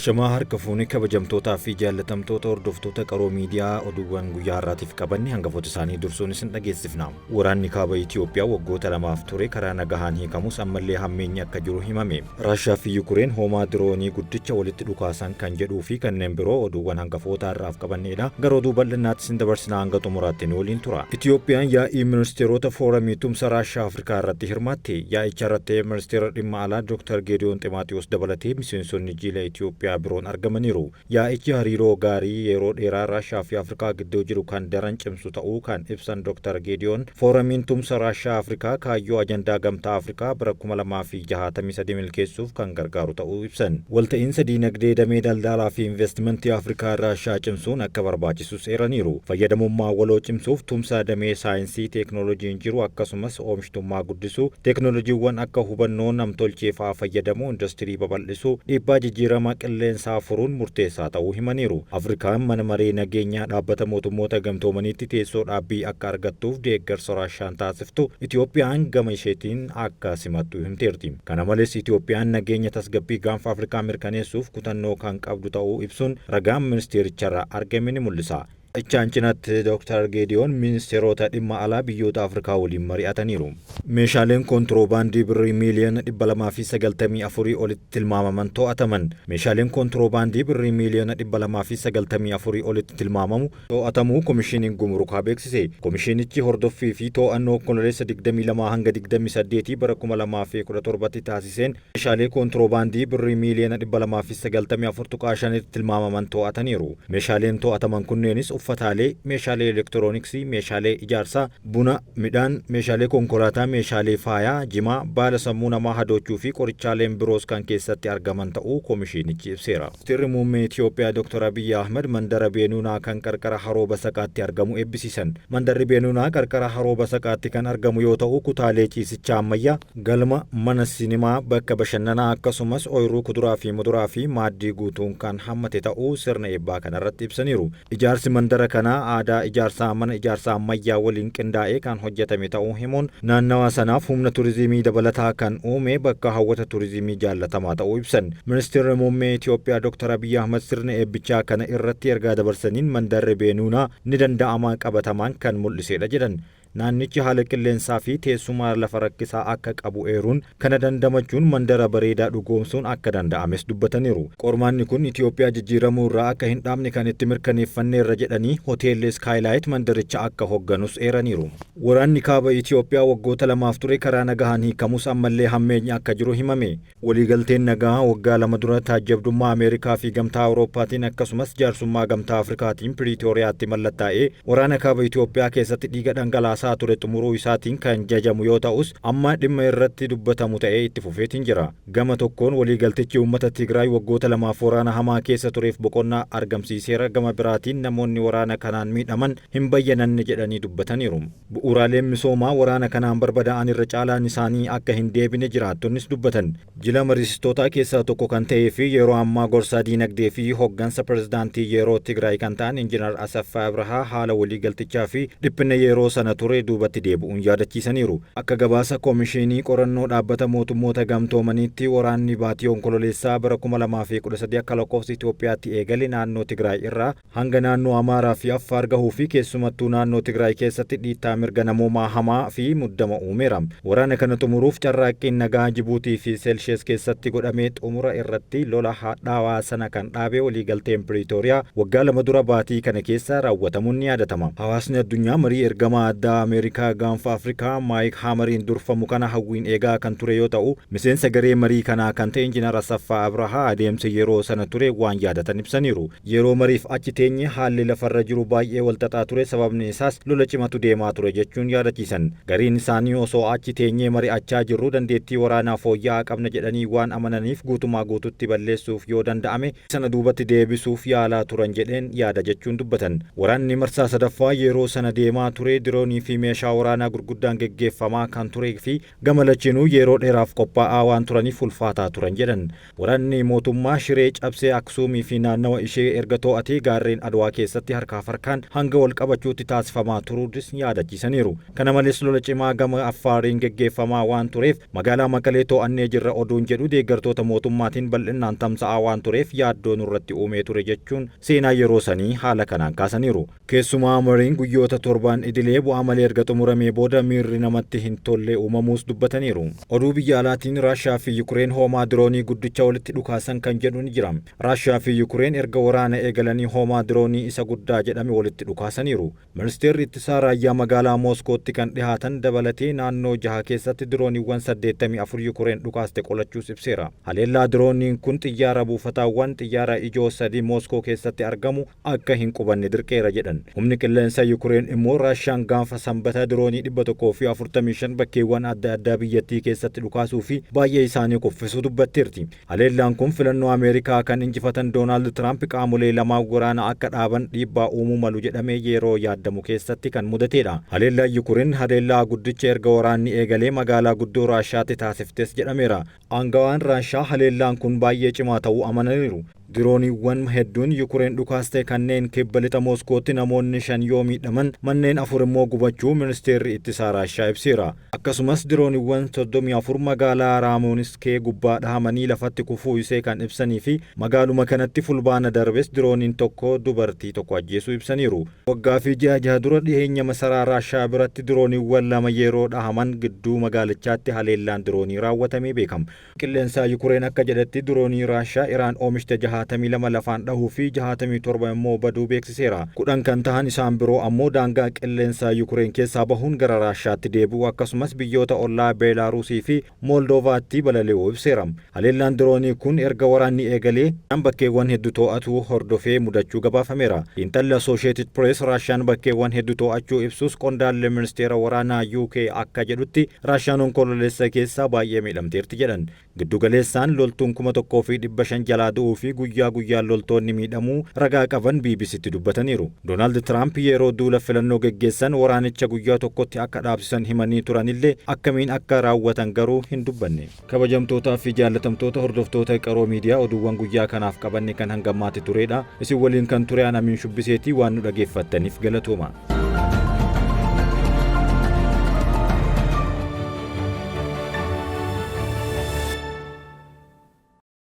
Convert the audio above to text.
Ashamaa harka fuunee kabajamtootaa fi jaallatamtoota hordoftoota qaroo miidiyaa oduuwwan guyyaa har'aatiif qabanne hangafoota isaanii dursuun isin dhageessifna. Waraanni kaaba Itoophiyaa waggoota lamaaf ture karaa nagahaan hiikamus ammallee hammeenyi akka jiru himame. Raashiyaa fi Yukureen hoomaa diroonii guddicha walitti dhukaasan kan jedhuu fi kanneen biroo oduuwwan hangafoota har'aaf qabannedha. Gara oduu bal'innaatti isin dabarsinaa hanga xumuraatti waliin tura. Itoophiyaan yaa'ii ministeerota fooramii tumsa Raashiyaa Afrikaa irratti hirmaatte. Yaa'icha irratti ministeera dhimma alaa Dr. Geediyoon Ximaatiyoos dabalatee miseensonni jiila Itoophiyaa biroon argamaniiru. Yaa'ichi hariiroo gaarii yeroo dheeraa Raashiyaa fi Afrikaa gidduu jiru kan daran cimsu ta'uu kan ibsan Dr. Geediyoon fooramiin tumsa Raashiyaa Afrikaa kaayyoo ajandaa gamtaa Afrikaa bara 2063 milkeessuuf kan gargaaru ta'uu ibsan. Walta'iinsa diinagdee damee daldalaa fi investimentii Afrikaa Raashiyaa cimsuun akka barbaachisus eeraniiru. Fayyadamummaa waloo cimsuuf tumsa damee saayinsii teeknooloojiin jiru akkasumas oomishtummaa guddisuu, teeknooloojiiwwan akka hubannoo namtolchee fa'aa fayyadamuu industirii babal'isuu, dhiibbaa jijjiirama qilleensaa furuun murteessaa ta'uu himaniiru. Afrikaan mana maree nageenyaa dhaabbata mootummoota gamtoomaniitti teessoo dhaabbii akka argattuuf deeggarsa Raashiyaan taasiftu Itoophiyaan gama isheetiin akka simattu himteerti. Kana malees Itoophiyaan nageenya tasgabbii gaanfa Afrikaa mirkaneessuuf kutannoo kan qabdu ta'uu ibsuun ragaan ministeericharraa argame ni mul'isa. Ichaan cinatti Dr. Geediyoon ministeerota dhimma alaa biyyoota Afrikaa waliin mari'ataniiru. Meeshaaleen kontiroobaandii birrii miiliyoona 294 olitti tilmaamaman to'ataman. Meeshaaleen kontiroobaandii birrii miiliyoona 294 olitti tilmaamamu to'atamuu Komishiiniin Gumrukaa beeksise. Komishiinichi hordoffii fi to'annoo Onkololeessa 22 hanga 28 bara 2017 taasiseen meeshaalee kontiroobaandii birrii miiliyoona 294.5 tilmaamaman to'ataniiru. Meeshaaleen to'ataman kunneenis uffataalee, meeshaalee elektirooniksii, meeshaalee ijaarsaa, buna, midhaan, meeshaalee konkolaataa, meeshaalee faayaa, jimaa, baala sammuu namaa hadoochuu fi qorichaaleen biroos kan keessatti argaman ta'uu komishiinichi ibseera. Ministeerri muummee Itoophiyaa Dr. Abiyyi Ahmed mandara Beenuunaa kan qarqara haroo Basaqaatti argamu eebbisiisan. Mandarri Beenuunaa qarqara haroo Basaqaatti kan argamu yoo ta'u kutaalee ciisichaa ammayyaa, galma, mana sinimaa, bakka bashannanaa akkasumas ooyiruu kuduraa fi muduraa fi maaddii guutuun kan hammate ta'uu sirna eebbaa kanarratti ibsaniiru. Ijaarsi mandara kanaa aadaa ijaarsaa mana ijaarsaa ammayyaa waliin qindaa'ee kan hojjetame ta'uu himuun naannawa sanaaf humna turizimii dabalataa kan uume bakka hawwata turizimii jaallatamaa ta'uu ibsan. Ministeerri muummee Itoophiyaa Dr. Abiyyi Ahmed sirna eebbichaa kana irratti ergaa dabarsaniin mandarri Beenuunaa ni danda'ama qabatamaan kan mul'isedha jedhan. Naannichi haala qilleensaa fi teessuma lafa rakkisaa akka qabu eeruun kana dandamachuun mandara bareedaa dhugoomsuun akka danda'ames dubbataniiru. Qormaanni kun Itoophiyaa jijjiiramuu irraa akka hin dhaabne kan itti mirkaneeffanneerra jedhanii hoteelli Skylight mandaricha akka hoogganus eeraniiru. Waraanni kaaba Itoophiyaa waggoota lamaaf ture karaa nagahaan hiikamus ammallee hammeenya akka jiru himame. Waliigalteen nagaa waggaa lama dura taajjabdummaa Ameerikaa fi gamtaa Awurooppaatiin akkasumas jaarsummaa gamtaa Afrikaatiin Piriitooriyaatti mallattaa'ee waraana kaaba Itoophiyaa keessatti dhiiga dhangalaasaa ture xumuruu isaatiin kan jajamu yoo ta'us amma dhimma irratti dubbatamu ta'ee itti fufeetiin jira. Gama tokkoon waliigaltichi uummata Tigraay waggoota lamaaf waraana hamaa keessa tureef boqonnaa argamsiiseera. Gama biraatiin namoonni waraana kanaan miidhaman hin bayyananne jedhanii dubbataniiru. Bu'uuraaleen misoomaa waraana kanaan barbadaa'an irra caalaan isaanii akka hin deebine jiraattonnis dubbatan. Jila mariisistootaa keessaa tokko kan ta'ee fi yeroo ammaa gorsaa diinagdee fi hooggansa pirezidaantii yeroo Tigraay kan ta'an Injiinar Asaffaa Abrahaa haala waliigaltichaa fi dhiphina yeroo sana ture duubatti deebi'uun yaadachiisaniiru. Akka gabaasa Komishinii qorannoo dhaabbata mootummoota gamtoomaniitti waraanni baatii onkololeessaa bara 2013 akka lakkoofsa Itoophiyaatti eegale naannoo Tigraay irraa hanga naannoo Amaaraa fi Affaar gahuu fi keessumattuu naannoo Tigraay keessatti dhiittaa mirga namoomaa hamaa fi muddama uumeera. Waraana kana xumuruuf carraaqqiin nagaa Jibuutii fi Seelshees keessatti godhamee xumura irratti lola hadhaawaa sana kan dhaabe waliigalteen Piriitooriyaa waggaa lama dura baatii kana keessa raawwatamuun ni yaadatama. Hawaasni addunyaa marii ergamaa addaa Ameerikaa gaanfa Afrikaa Maayik Haamariin durfamu kana hawwiin eegaa kan ture yoo ta'u miseensa garee marii kanaa kan ta'e Injiinar Asaffaa Abrahaa adeemsa yeroo sana ture waan yaadatan ibsaniiru. Yeroo mariif achi teenye haalli lafarra jiru baay'ee walxaxaa ture, sababni isaas lola cimatu deemaa ture jechuun yaadachiisan. Gariin isaanii osoo achi teenyee mari'achaa jirru dandeettii waraanaa fooyya'aa qabna jedhanii waan amananiif guutumaa guututti balleessuuf yoo danda'ame sana duubatti deebisuuf yaalaa turan jedheen yaada jechuun dubbatan. Waraanni marsaa sadaffaa yeroo sana deemaa ture diroonii fi meeshaa waraanaa gurguddaan geggeeffamaa kan turee fi gamalachiinuu yeroo dheeraaf qophaa'aa waan turaniif ulfaataa turan jedhan. Waraanni mootummaa Shiree cabsee Aksuumii fi naannawa ishee erga to'atee gaarreen Adwaa keessatti harkaaf harkaan hanga wal qabachuutti taasifamaa turuudis yaadachiisaniiru. Kana malees lola cimaa gama Affaariin geggeeffamaa waan tureef magaalaa Maqalee to'annee jirra oduun jedhu deeggartoota mootummaatiin bal'inaan tamsa'aa waan tureef yaaddoon irratti uumee ture jechuun seenaa yeroo sanii haala kanaan kaasaniiru. Keessumaa mariin guyyoota torbaan idilee bu'aa malee erga xumuramee booda miirri namatti hin tolle uumamuus dubbataniiru. Oduu biyya alaatiin Raashiyaa fi Yukureen hoomaa diroonii guddicha walitti dhukaasan kan jedhu ni jira. Raashiyaa fi Yukureen erga waraana eegalanii hoomaa diroonii isa guddaa jedhame walitti dhukaasaniiru. Ministeerri ittisaa raayyaa magaalaa Mooskootti kan dhihaatan dabalatee naannoo 6 keessatti dirooniiwwan 84 Yukureen dhukaaste qolachuus ibseera. Haleellaa dirooniin kun xiyyaara buufataawwan xiyyaara ijoo 3 Mooskoo keessatti argamu akka hin qubanne dirqeera jedhan. Humni qilleensa Yukureen immoo Raashiyaan gaafa sanbata diroonii 145 bakkeewwan adda addaa biyyattii keessatti dhukaasuu fi baay'ee isaanii kuffisuu dubbatteerti. Haleellaan kun filannoo Ameerikaa kan injifatan Doonaald Tiraamp qaamolee lamaan waraana akka dhaaban dhiibbaa uumuu malu jedhamee yeroo yaadamu keessatti kan mudateedha. Haleellaan Yukureen haleellaa guddicha erga waraanni eegalee magaalaa guddoo Raashiyaatti taasiftes jedhameera. Aangawaan Raashiyaa haleellaan kun baay'ee cimaa ta'uu amananiiru. Dirooniiwwan hedduun Yukureen dhukaaste kanneen kibba lixa Mooskootti namoonni 5 yoo miidhaman manneen 4 immoo gubachuu ministeerri ittisaa Raashiyaa ibseera. Akkasumas dirooniiwwan 34 magaalaa Raamooniskee gubbaa dhahamanii lafatti kufuu isee kan ibsanii fi magaaluma kanatti fulbaana darbes dirooniin tokko dubartii tokko ajjeesuu ibsaniiru. Waggaa fi ji'a 6 dura dhiheenya masaraa Raashiyaa biratti dirooniiwwan 2 yeroo dhahaman gidduu magaalichaatti haleellaan diroonii raawwatamee beekama. Qilleensaa Yukureen akka jedhetti diroonii Raashiyaa Iraan oomishte 62 lafaan dhahuu fi 67 immoo baduu beeksiseera. 10 kan tahan isaan biroo ammoo daangaa qilleensaa Yukureen keessaa bahuun gara Raashiyaatti deebi'u akkasumas biyyoota ollaa Beelaaruusii fi Moldoovaatti balali'uu ibseera. Haleellaan diroonii kun erga waraanni eegalee bakkeewwan hedduu to'atu hordofee mudachuu gabaafameera. Intalli Associated Press Raashiyaan bakkeewwan hedduu to'achuu ibsus qondaalli ministeera waraanaa UK akka jedhutti Raashiyaan onkololeessa keessaa baay'ee miidhamteerti jedhan. Giddugaleessaan loltuun 1500 jalaa du'uu fi guyyaa guyyaan loltoonni miidhamuu ragaa qaban BBCtti dubbataniiru. Doonaald Tiraamp yeroo duula filannoo geggeessan waraanicha guyyaa tokkotti akka dhaabsisan himanii turanillee akkamiin akka raawwatan garuu hin dubbanne. Kabajamtootaa fi jaallatamtoota hordoftoota qaroo miidiyaa oduuwwan guyyaa kanaaf qabanne kan hangammaatti turedha. Isin waliin kan ture Amiin Shubbiseetii waan nu dhageeffattaniif galatooma.